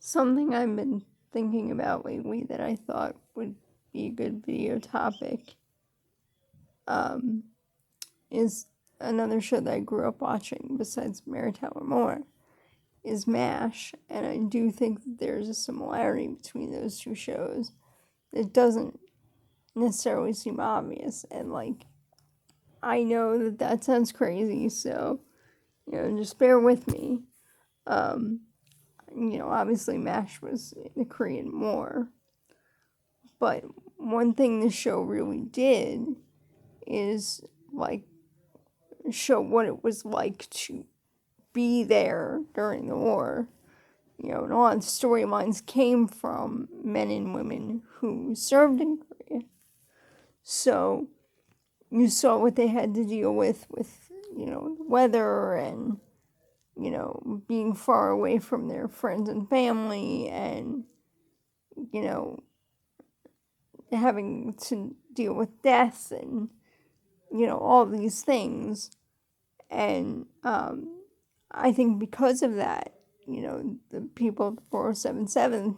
Something I've been thinking about lately that I thought would be a good video topic is another show that I grew up watching besides Mary Tyler Moore is MASH, and I do think that there's a similarity between those two shows. It doesn't necessarily seem obvious, and I know that sounds crazy, so just bear with me. Obviously MASH was the Korean War, but one thing the show really did is show what it was like to be there during the war. And a lot of storylines came from men and women who served in Korea. So you saw what they had to deal with the weather and, being far away from their friends and family and, having to deal with death and, all these things. And I think because of that, the people at the 407th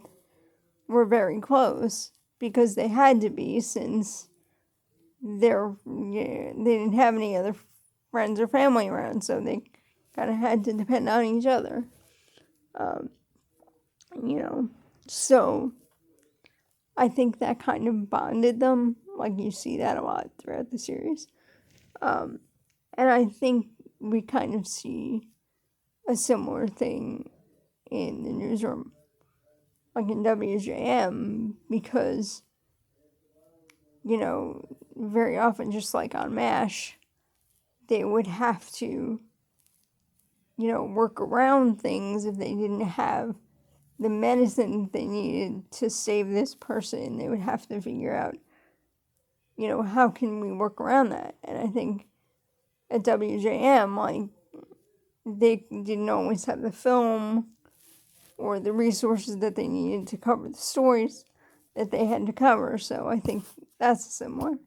were very close because they had to be, since they didn't have any other friends or family around, so they kind of had to depend on each other. So I think that kind of bonded them. You see that a lot throughout the series. And I think we kind of see a similar thing in the newsroom, in WJM, because, very often, just like on MASH, they would have to, work around things if they didn't have the medicine they needed to save this person. They would have to figure out, how can we work around that? And I think at WJM, they didn't always have the film or the resources that they needed to cover the stories that they had to cover. So I think that's similar.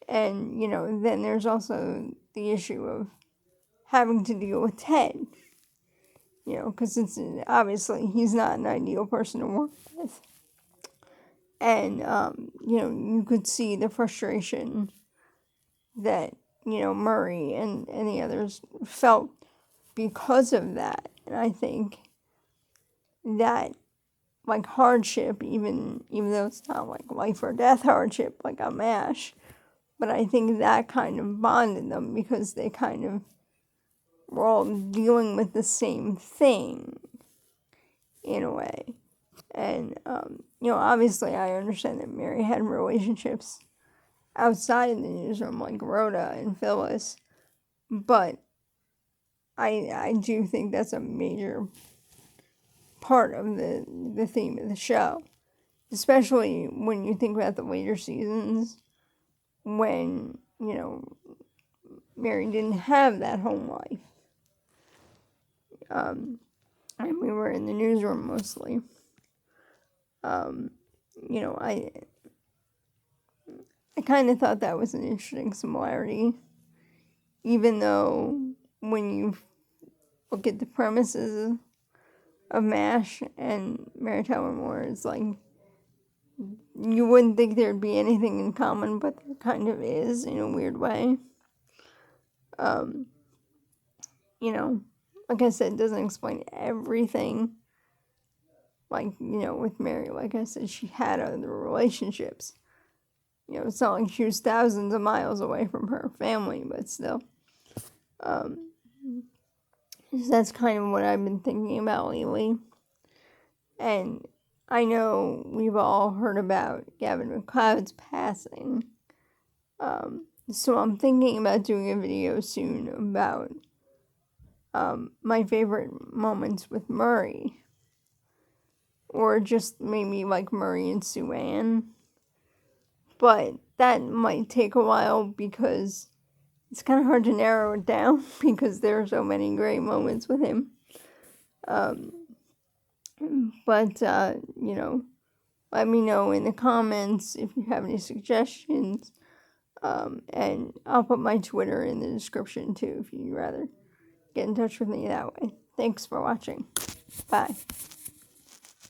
And, then there's also the issue of having to deal with Ted. Because obviously he's not an ideal person to work with. And, you could see the frustration that, Murray and the others felt because of that. And I think that, hardship, even though it's not life or death hardship like on MASH, but I think that kind of bonded them because they kind of were all dealing with the same thing in a way. And, obviously I understand that Mary had relationships outside of the newsroom, like Rhoda and Phyllis, but I do think that's a major part of the theme of the show, especially when you think about the later seasons when, Mary didn't have that home life. And we were in the newsroom mostly. I kind of thought that was an interesting similarity, even though when you look at the premises of MASH and Mary Tyler Moore, it's you wouldn't think there'd be anything in common, but there kind of is in a weird way. Like I said, it doesn't explain everything. With Mary, like I said, she had other relationships. It's not like she was thousands of miles away from her family, but still. That's kind of what I've been thinking about lately. And I know we've all heard about Gavin MacLeod's passing. So I'm thinking about doing a video soon about my favorite moments with Murray. Or just maybe Murray and Sue Ann. But that might take a while because it's kind of hard to narrow it down because there are so many great moments with him. But let me know in the comments if you have any suggestions. And I'll put my Twitter in the description too if you'd rather get in touch with me that way. Thanks for watching. Bye.